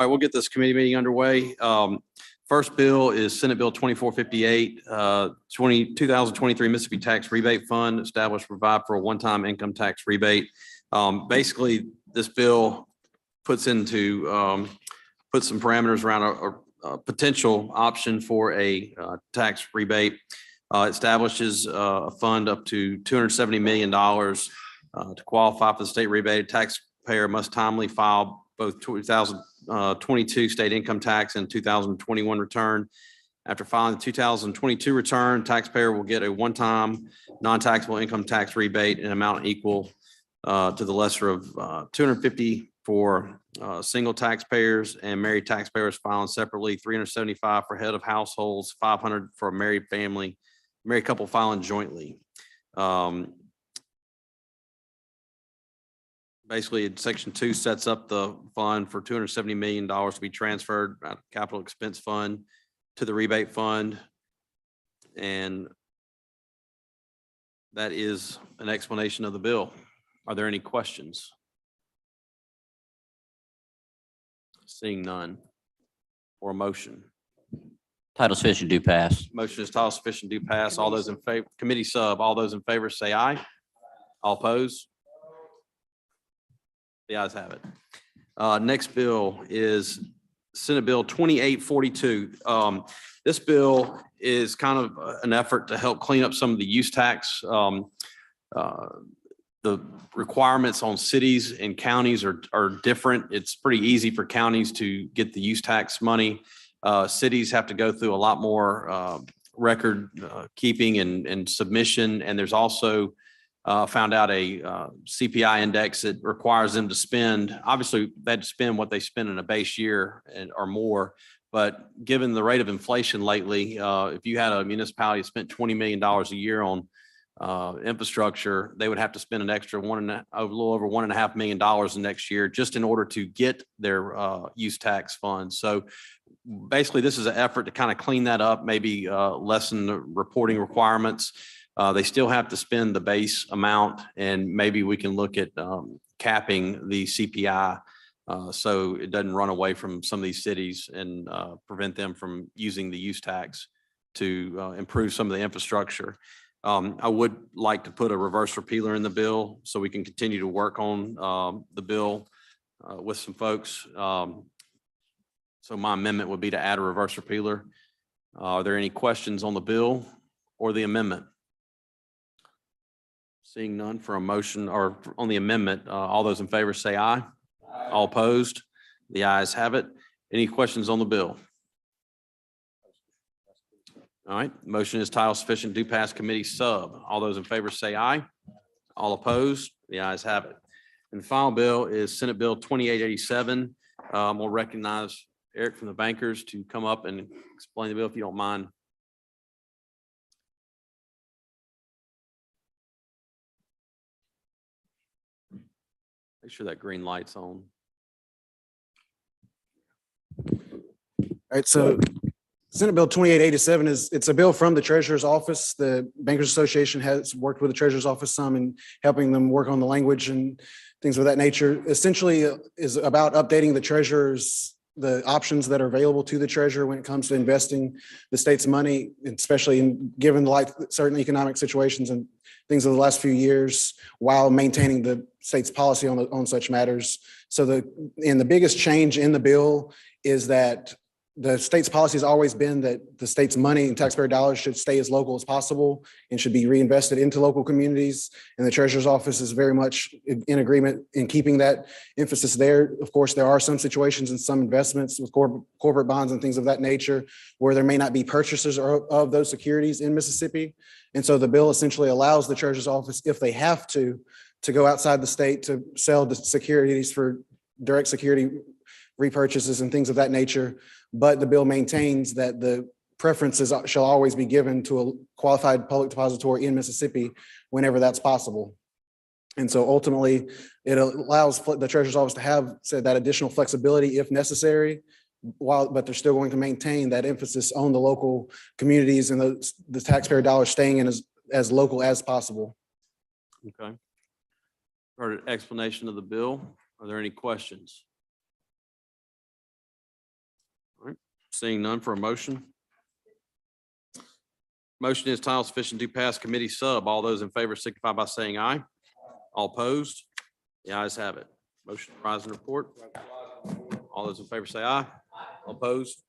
All right, we'll get this committee meeting underway. First bill is Senate Bill 2458, 2023 Mississippi Tax Rebate Fund, established to provide for a one-time income tax rebate. Basically, this bill puts some parameters around a potential option for a tax rebate. Establishes a fund up to $270 million to qualify for the state rebate. Taxpayer must timely file both 2022 state income tax and 2021 return. After filing the 2022 return, taxpayer will get a one-time non-taxable income tax rebate in amount equal to the lesser of $250 for single taxpayers and married taxpayers filing separately, $375 for head of households, $500 for a married family, married couple filing jointly. Basically, Section 2 sets up the fund for $270 million to be transferred out of capital expense fund to the rebate fund. And that is an explanation of the bill. Are there any questions? Seeing none. Or a motion? Title sufficient do pass. Motion is title sufficient do pass. All those in favor, committee sub, all those in favor say aye. All opposed? The ayes have it. Next bill is Senate Bill 2842. This bill is kind of an effort to help clean up some of the use tax. The requirements on cities and counties are different. It's pretty easy for counties to get the use tax money. Cities have to go through a lot more record keeping and submission. And there's also found out a CPI index that requires them to spend. Obviously, they had to spend what they spend in a base year or more. But given the rate of inflation lately, if you had a municipality that spent $20 million a year on infrastructure, they would have to spend an extra a little over $1.5 million the next year just in order to get their use tax funds. So basically, this is an effort to kind of clean that up, maybe lessen the reporting requirements. They still have to spend the base amount, and maybe we can look at capping the CPI so it doesn't run away from some of these cities and prevent them from using the use tax to improve some of the infrastructure. I would like to put a reverse repealer in the bill so we can continue to work on the bill with some folks. So my amendment would be to add a reverse repealer. Are there any questions on the bill or the amendment? Seeing none, for a motion or on the amendment, all those in favor say aye. All opposed? The ayes have it. Any questions on the bill? All right, motion is title sufficient do pass committee sub. All those in favor say aye. All opposed? The ayes have it. And the final bill is Senate Bill 2887. We'll recognize Eric from the bankers to come up and explain the bill if you don't mind. Make sure that green light's on. All right, so Senate Bill 2887 it's a bill from the Treasurer's Office. The Bankers Association has worked with the Treasurer's Office some in helping them work on the language and things of that nature. Essentially is about updating the options that are available to the treasurer when it comes to investing the state's money, especially given certain economic situations and things of the last few years, while maintaining the state's policy on such matters. So the biggest change in the bill is that the state's policy has always been that the state's money and taxpayer dollars should stay as local as possible and should be reinvested into local communities. And the Treasurer's Office is very much in agreement in keeping that emphasis there. Of course, there are some situations and some investments with corporate bonds and things of that nature where there may not be purchasers of those securities in Mississippi. And so the bill essentially allows the Treasurer's Office, if they have to go outside the state to sell the securities for direct security repurchases and things of that nature. But the bill maintains that the preferences shall always be given to a qualified public depository in Mississippi whenever that's possible. And so ultimately, it allows the Treasurer's Office to have that additional flexibility if necessary, but they're still going to maintain that emphasis on the local communities and the taxpayer dollars staying in as local as possible. Okay. Heard an explanation of the bill. Are there any questions? Seeing none for a motion. Motion is title sufficient to pass committee sub. All those in favor signify by saying aye. All opposed? The ayes have it. Motion to rise and report. All those in favor say aye. All opposed?